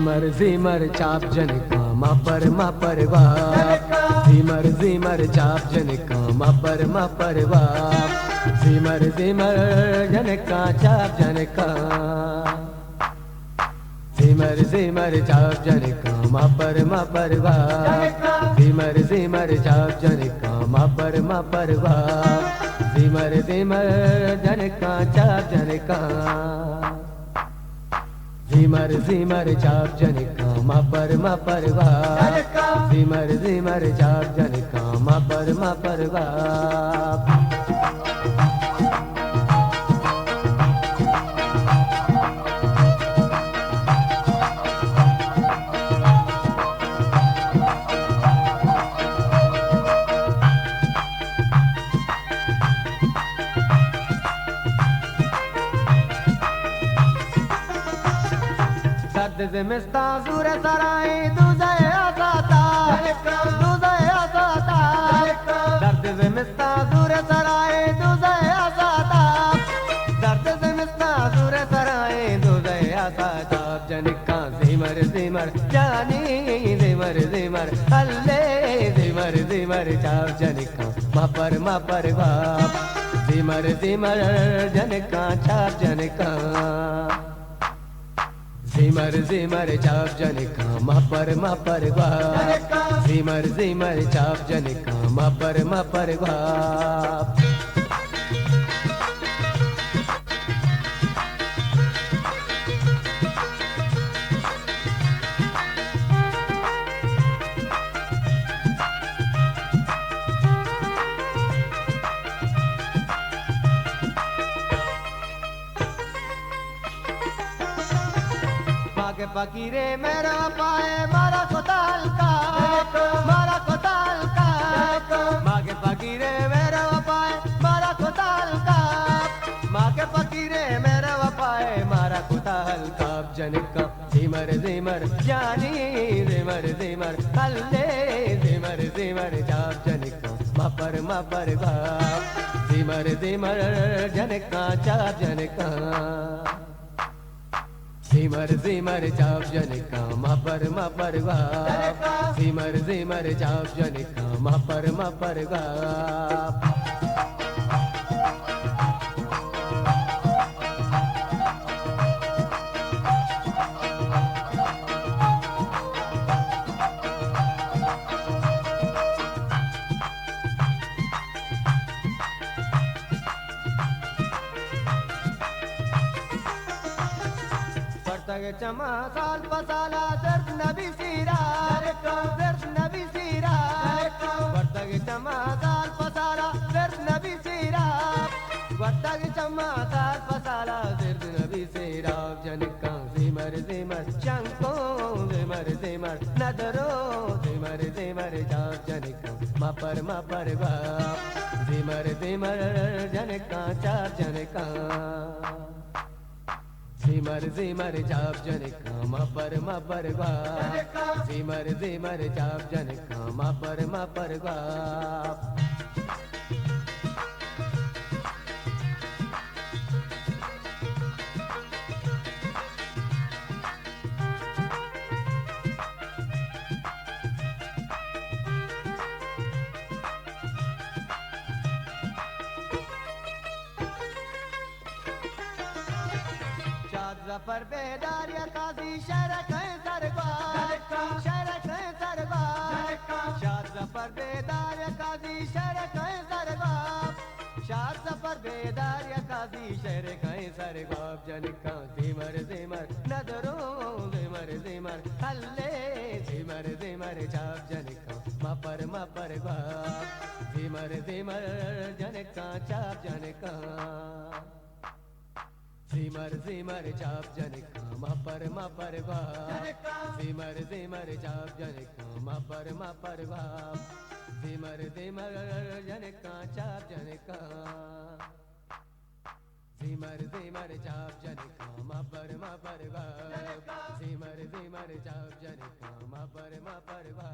zimar chap janika ma par va. Zimar chap janika ma par va. Zimar janika chap janika. Zimar chap janika ma par va. Zimar chap janika ma par va. Zimar janika chap janika. Zimar chap janika ma par va. Zimar chap janika ma par va. Dard zimista zure sarai duzaye asata. Duzaye asata. Dard zimista zure sarai duzaye asata. Dard zimista zure sarai duzaye asata. Janika zimar jani zimar alle zimar chap janika ma par va. Zimar janika chap janika. Zimar chap janika ma par va. Zimar chap janika ma par va. मागे फकीरे मेरा पाए मारा कोताल का मागे फकीरे मेरा पाए मारा कोताल का मागे फकीरे मेरा पाए मारा कोताल का जनिका zimar जानी zimar अल्ले zimar chap janika ma par va. Zimar janika chap janika. Zimar chap janika ma par va. Zimar chap janika ma par va. चमा साल पसाला दर्द नबी सीरा वर्तग चमा साल पसाला दर्द नबी सीरा वर्तग चमा साल पसाला दर्द नबी सीरा जनिका zimar चंको zimar नदरो zimar chap janika ma par va. Zimar janika chap janika. Zimar chap janika ma par va. Zimar chap janika ma par va. Zafar bedar ya kazi şerak hai sarva. Shad zafar bedar ya kazi şerak hai sarva. Shad zafar bedar ya kazi şerak hai sarva. Janika zimar nadaro zimar alle zimar chap janika ma par va. Zimar janika chap janika. Zimar chap janika ma par va. Zimar chap janika ma par va. Zimar janika chap janika. Zimar chap janika ma par va. Zimar chap janika ma par va.